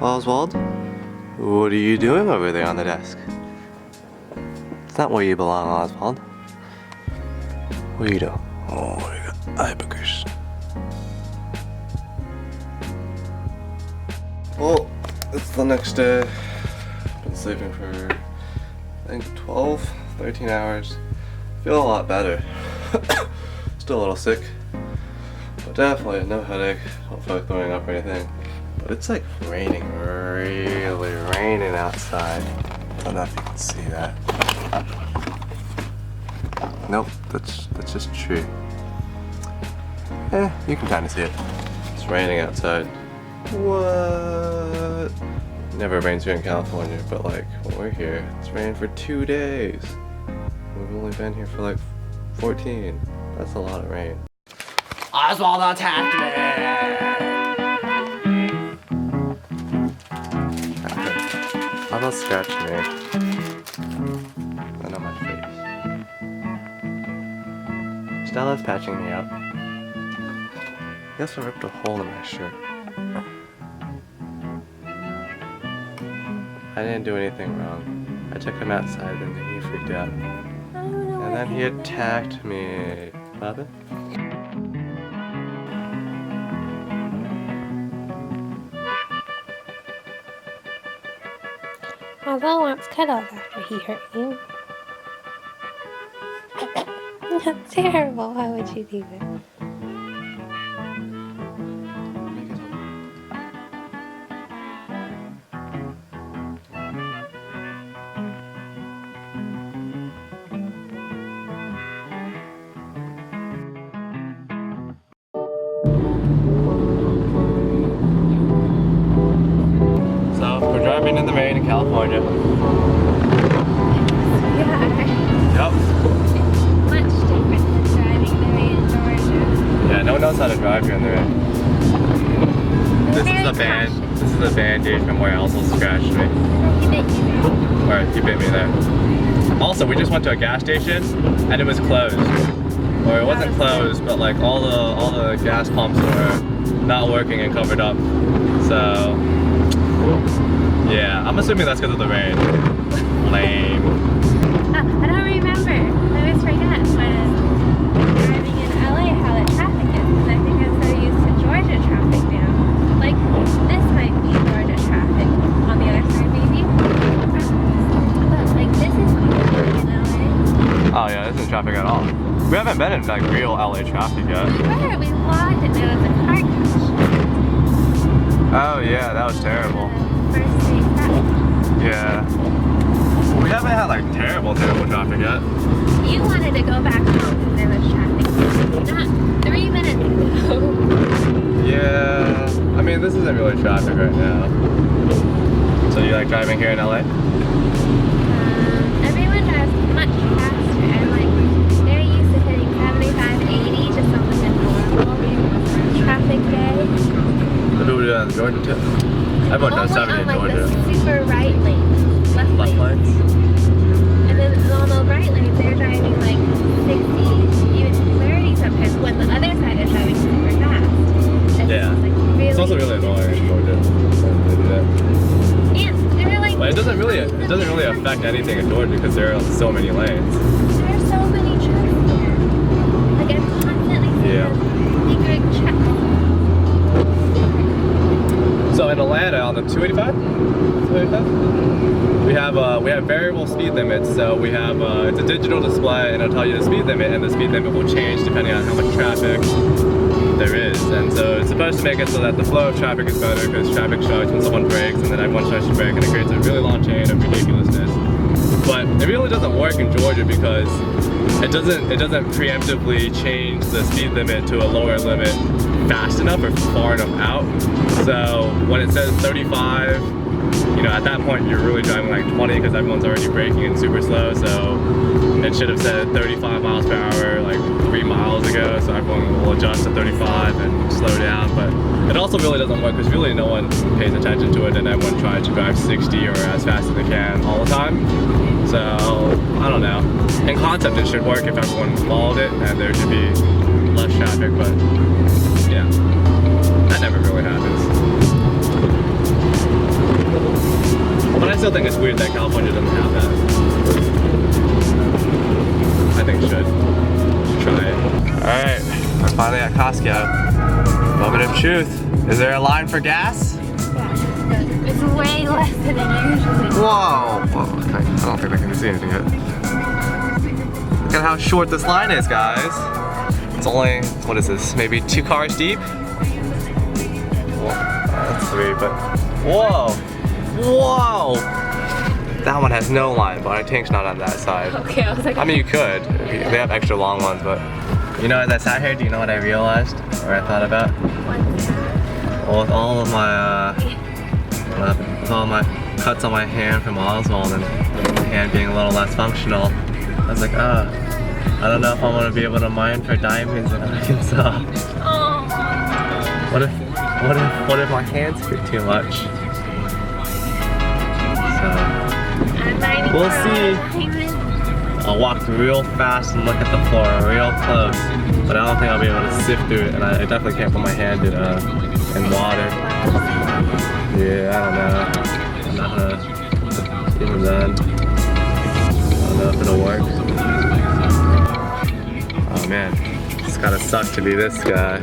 Oswald? What are you doing over there on the desk? It's not where you belong, Oswald. What are you doing? Oh, you got eye boogers. Well, it's the next day. I've been sleeping for, I think, 12, 13 hours. Feel a lot better. Still a little sick. But definitely no headache. Don't feel like throwing up or anything. But it's like raining, really raining outside. I don't know if you can see that. Nope, that's just tree. You can kind of see it. It's raining outside. What? Never rains here in California, but like when we're here, it's rained for 2 days. We've only been here for like 14. That's a lot of rain. Oswald attacked me! Oswald scratched me. And on my face. Stella's patching me up. He also ripped a hole in my shirt. I didn't do anything wrong. I took him outside and then he freaked out. And then he attacked me. What happened? Oswald wants cuddles after he hurt you. That's terrible. Why would you do that? So, we're driving in the rain in California. Yeah. Yep. Much different than driving the rain in Georgia. Yeah, no one knows how to drive here in the rain. This is a bandage from where Oswald scratched me. He bit you there. Where he bit me there. Also, we just went to a gas station and it was closed. Or it wasn't closed, but like all the gas pumps were not working and covered up. So yeah, I'm assuming that's because of the rain. Lame. I don't remember. I always forget when driving in LA how the traffic is, because I think I'm so used to Georgia traffic now. Like, this might be Georgia traffic on the other side, maybe. But like, this is not in LA. Oh yeah, this isn't traffic at all. We haven't been in like real LA traffic yet. We logged it. There was a car crash. Oh yeah, that was terrible. First day traffic. Yeah. We haven't had like terrible traffic yet. You wanted to go back home because there was traffic. Not 3 minutes ago. Yeah. I mean, this isn't really traffic right now. So you like driving here in LA? Everyone drives much faster. And like, they're used to hitting 75, 80 just on like a normal traffic day. The people do that in Georgia too. Everyone does 70 in like Georgia. The super right lanes, left lanes. And then on the right lanes, they're driving like 60, even 30 sometimes, when the other side is driving super fast. It's Yeah. like really, It's also really annoying in Georgia when they do that. and they're like, But it doesn't really affect anything in Georgia because there are so many lanes. there's so many trucks here. Like, I'm constantly seeing big trucks. So in Atlanta on the 285, we have variable speed limits. So we have it's a digital display and it'll tell you the speed limit, and the speed limit will change depending on how much traffic there is. And so it's supposed to make it so that the flow of traffic is better because traffic starts when someone brakes and then everyone starts to brake, and it creates a really long chain of ridiculousness. But it really doesn't work in Georgia because it doesn't preemptively change the speed limit to a lower limit fast enough or far enough out. So when it says 35, you know, at that point you're really driving like 20 because everyone's already braking and super slow. So it should have said 35 miles per hour like 3 miles ago. So everyone will adjust to 35 and slow down. But it also really doesn't work because really no one pays attention to it, and everyone tries to drive 60 or as fast as they can all the time. So I don't know. In concept, it should work if everyone followed it, and there should be less traffic. But yeah, that never really happens. But I still think it's weird that California doesn't have that. I think it should. Try it. Alright, we're finally at Costco. Moment of truth. Is there a line for gas? Yeah, it's way less than it usually is. Whoa! Whoa, okay. I don't think I can see anything yet. Look at how short this line is, guys. It's only, what is this, maybe 2 cars deep? Well, that's 3, but whoa! Whoa! That one has no line, but our tank's not on that side. Okay, I was like, I mean, you could. They have extra long ones, but you know, as I sat here, do you know what I realized, or I thought about? Well, with all of my, with all my cuts on my hand from Oswald and my hand being a little less functional, I was like, I don't know if I'm gonna be able to mine for diamonds in Arkansas. oh. What if my hands hurt too much? So we'll see. I'll walk real fast and look at the floor real close, but I don't think I'll be able to sift through it, and I definitely can't put my hand in water. Yeah, I don't know. I'm not gonna even then. I don't know if it'll work. Oh man, it's gotta suck to be this guy.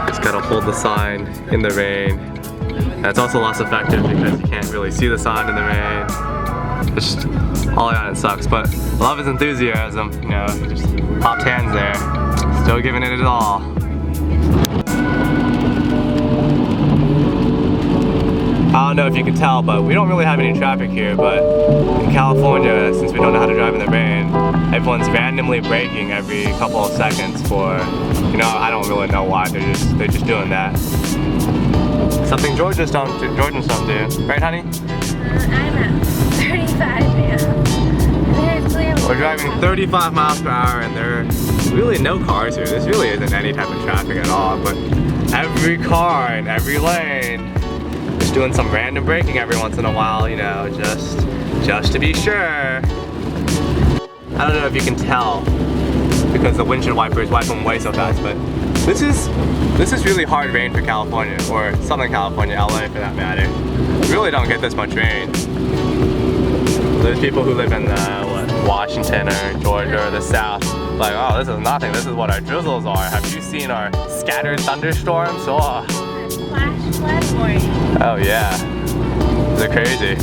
Just gotta hold the sign in the rain. And it's also less effective because you can't really see the sign in the rain. It's just, all in all, it sucks, but love is enthusiasm, you know, just popped hands there. Still giving it all. I don't know if you can tell, but we don't really have any traffic here, but in California, since we don't know how to drive in the rain, everyone's randomly braking every couple of seconds for, you know, I don't really know why, they're just doing that. Something Georgians don't do, right honey? I'm at 35 now. We're driving 35 miles per hour and there are really no cars here. This really isn't any type of traffic at all, but every car in every lane is doing some random braking every once in a while, you know, just to be sure. I don't know if you can tell because the windshield wipers wipe them away so fast, but this is really hard rain for California, or Southern California, LA for that matter. We really don't get this much rain. There's people who live in Washington or Georgia or the South, like, oh, this is nothing, this is what our drizzles are. Have you seen our scattered thunderstorms? Oh, Flash flood warning. oh yeah, they're crazy.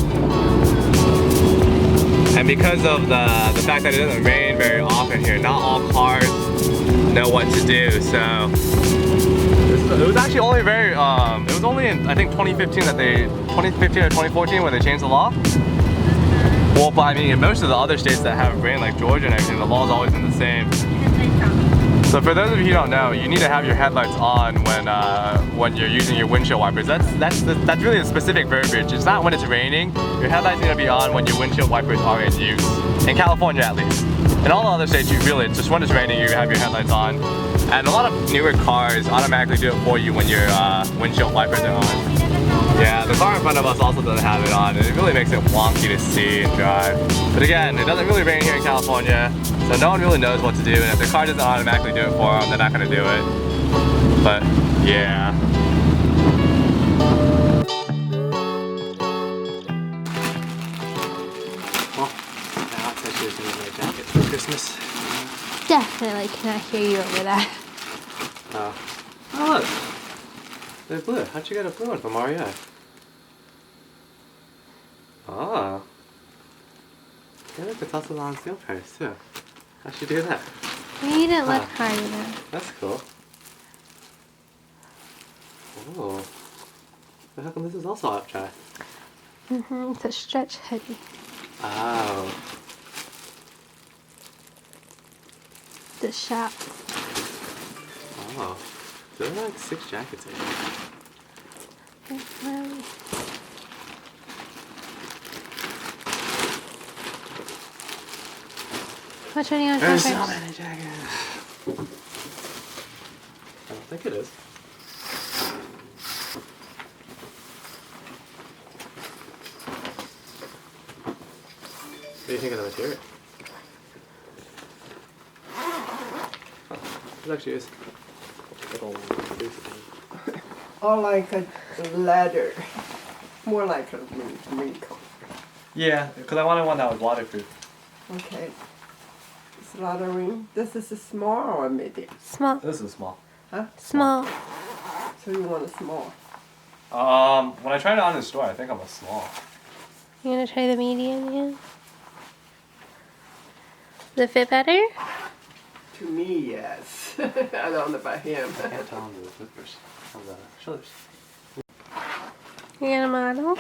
And because of the fact that it doesn't rain very often here, not all cars know what to do, so it was actually only it was only in, I think, 2015 or 2014 when they changed the law. Well, but I mean, in most of the other states that have rain, like Georgia and everything, the law's always been the same. So for those of you who don't know, you need to have your headlights on when you're using your windshield wipers. That's really a specific verbiage. It's not when it's raining. Your headlights need to be on when your windshield wipers are in use. In California, at least. In all the other states, you really, just when it's raining, you have your headlights on. And a lot of newer cars automatically do it for you when your windshield wipers are on. Yeah, the car in front of us also doesn't have it on, and it really makes it wonky to see and drive. But again, it doesn't really rain here in California, so no one really knows what to do, and if the car doesn't automatically do it for them, they're not going to do it. But, yeah. Well, now I said she was going to get my jacket for Christmas. Definitely cannot hear you over that. Oh, look. They're blue. How'd you get a blue one from REI? Oh. Yeah, look, it's also on sale price too. How'd you do that? You need to look hard enough. That's cool. Oh. But how come this is also updraft? It's a stretch hoodie. Oh. The shop. Oh. There are like 6 jackets in here. Which one do you want to try There's first? so many jackets. I don't think it is. What do you think of the material? Oh, it actually is. Or like a ladder. More like a marine coat. Yeah, because I wanted one that was waterproof. Okay. Slaughtering. This is a small or medium? Small. This is small. Huh? Small. So you want a small? When I tried it on in the store, I think I'm a small. You gonna try the medium again? Does it fit better? To me, yes. I don't know about him. I can't tell on the whispers. On the shoulders. You got a model?